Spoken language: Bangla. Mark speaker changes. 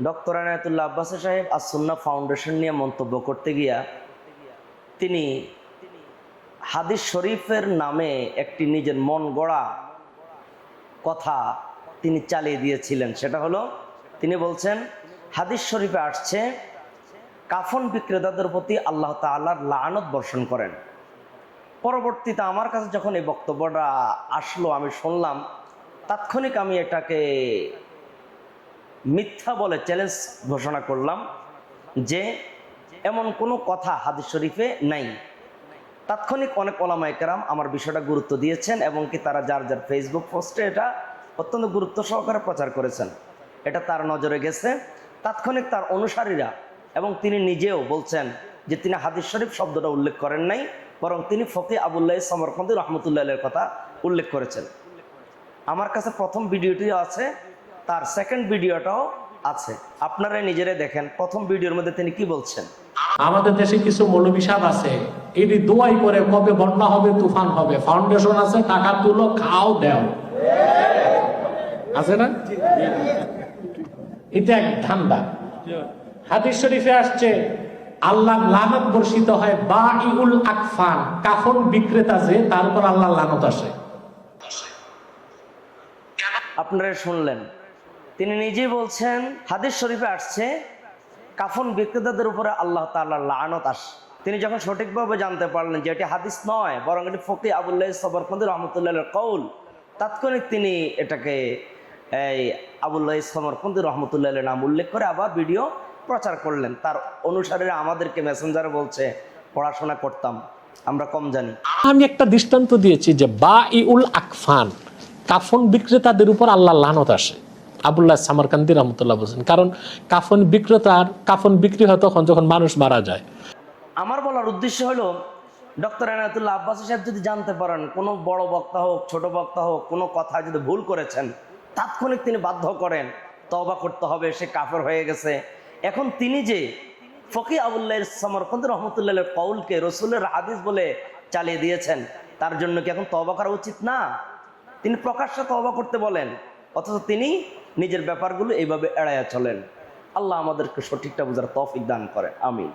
Speaker 1: ডক্টর আনায়াতুল্লাহ আব্বাসী সাহেব আস-সুন্নাহ ফাউন্ডেশন নিয়ে মন্তব্য করতে গিয়া তিনি হাদিস শরীফের নামে একটি নিজের মন গড়া কথা তিনি চালিয়ে দিয়েছিলেন। সেটা হলো, তিনি বলছেন হাদিস শরীফে আসছে কাফন বিক্রেতাদের প্রতি আল্লাহ তাআলার লাআনত বর্ষণ করেন। পরবর্তীতে আমার কাছে যখন এই বক্তব্যটা আসলো, আমি শুনলাম, তাৎক্ষণিক আমি এটাকে মিথ্যা বলে চ্যালেঞ্জ ঘোষণা করলাম যে এমন কোনো কথা হাদিস শরীফে নাই। তাৎক্ষণিক অনেক ওলামায়ে কেরাম আমার বিষয়টা গুরুত্ব দিয়েছেন এবং কি তারা যার যার ফেসবুক পোস্টে এটা অত্যন্ত গুরুত্ব সহকারে প্রচার করেছেন। এটা তার নজরে গেছে। তাৎক্ষণিক তার অনুসারীরা এবং তিনি নিজেও বলছেন যে তিনি হাদিস শরীফ শব্দটা উল্লেখ করেন নাই, বরং তিনি ফকি আবুল্লাহ সমরকন্দি রহমতুল্লাহের কথা উল্লেখ করেছেন। আমার কাছে প্রথম ভিডিওটি আছে, তার সেকেন্ড ভিডিওটাও আছে, আপনারা নিজেরাই দেখেন। প্রথম ভিডিওর মধ্যে তিনি কি বলছেন?
Speaker 2: আমাদের দেশে কিছু মৌলবী সাহেব আছে, এটি দোয়াই করে কবে বন্যা হবে, তুফান হবে, ফাউন্ডেশন আছে, টাকা তুলো, খাও দেও, আছে না? এটা এক ধান্দা। হাদিস শরীফে আসছে আল্লাহ লানত বর্ষিত হয় বাঈউল আকফান, কাফন বিক্রেতা যে, তার উপর আল্লাহ লানত আসে।
Speaker 1: আপনারা শুনলেন, তিনি নিজেই বলছেন হাদিস শরীফে আসছে কাফন বিক্রেতাদের উপরে আল্লাহ তাআলার লানত আসে। তিনি যখন সঠিকভাবে জানতে পারলেন যে এটি হাদিস নয়, বরং এটি ফকি আবুল্লাহ সমরকন্দি রহমতুল্লাহের কৌল, তাৎক্ষণিক তিনি এটাকে এই আবুল্লাহ সমরকন্দি রহমতুল্লাহের নাম উল্লেখ করে আবার ভিডিও প্রচার করলেন। তার অনুসারীরা আমাদেরকে মেসেঞ্জারে বলছে পড়াশোনা করতাম, আমরা কম জানি।
Speaker 2: আমি একটা দৃষ্টান্ত দিয়েছি যে বাঈউল আকফান, কাফন বিক্রেতাদের উপর আল্লাহ লানত আসে। আবুল্লাহ সামারকান্দি রহমতুল্লাহ বলছেন, কারণ কাফন বিক্রেতার কাফন বিক্রি হয় তখন যখন মানুষ মারা যায়।
Speaker 1: আমার বলার উদ্দেশ্য হলো, ডক্টর আনায়াতুল্লাহ আব্বাসী সাহেব যদি জানতে পারেন কোনো বড় বক্তা হোক, ছোট বক্তা হোক, কোনো কথা যদি ভুল করেছেন, তাৎক্ষণিক তিনি বাধ্য করেন তওবা করতে হবে, সে কাফের হয়ে গেছে। এখন তিনি যে ফকি আবুল্লাহ সমরকন্দি রহমতুল্লাহের কৌলকে রসুলের হাদিস বলে চালিয়ে দিয়েছেন, তার জন্য কি এখন তওবা করা উচিত না? তিনি প্রকাশ্যে তওবা করতে বলেন, অথচ তিনি নিজের ব্যাপারগুলো এইভাবে এড়াইয়া চলেন। আল্লাহ আমাদেরকে সঠিকটা বোঝার তৌফিক দান করে, আমিন।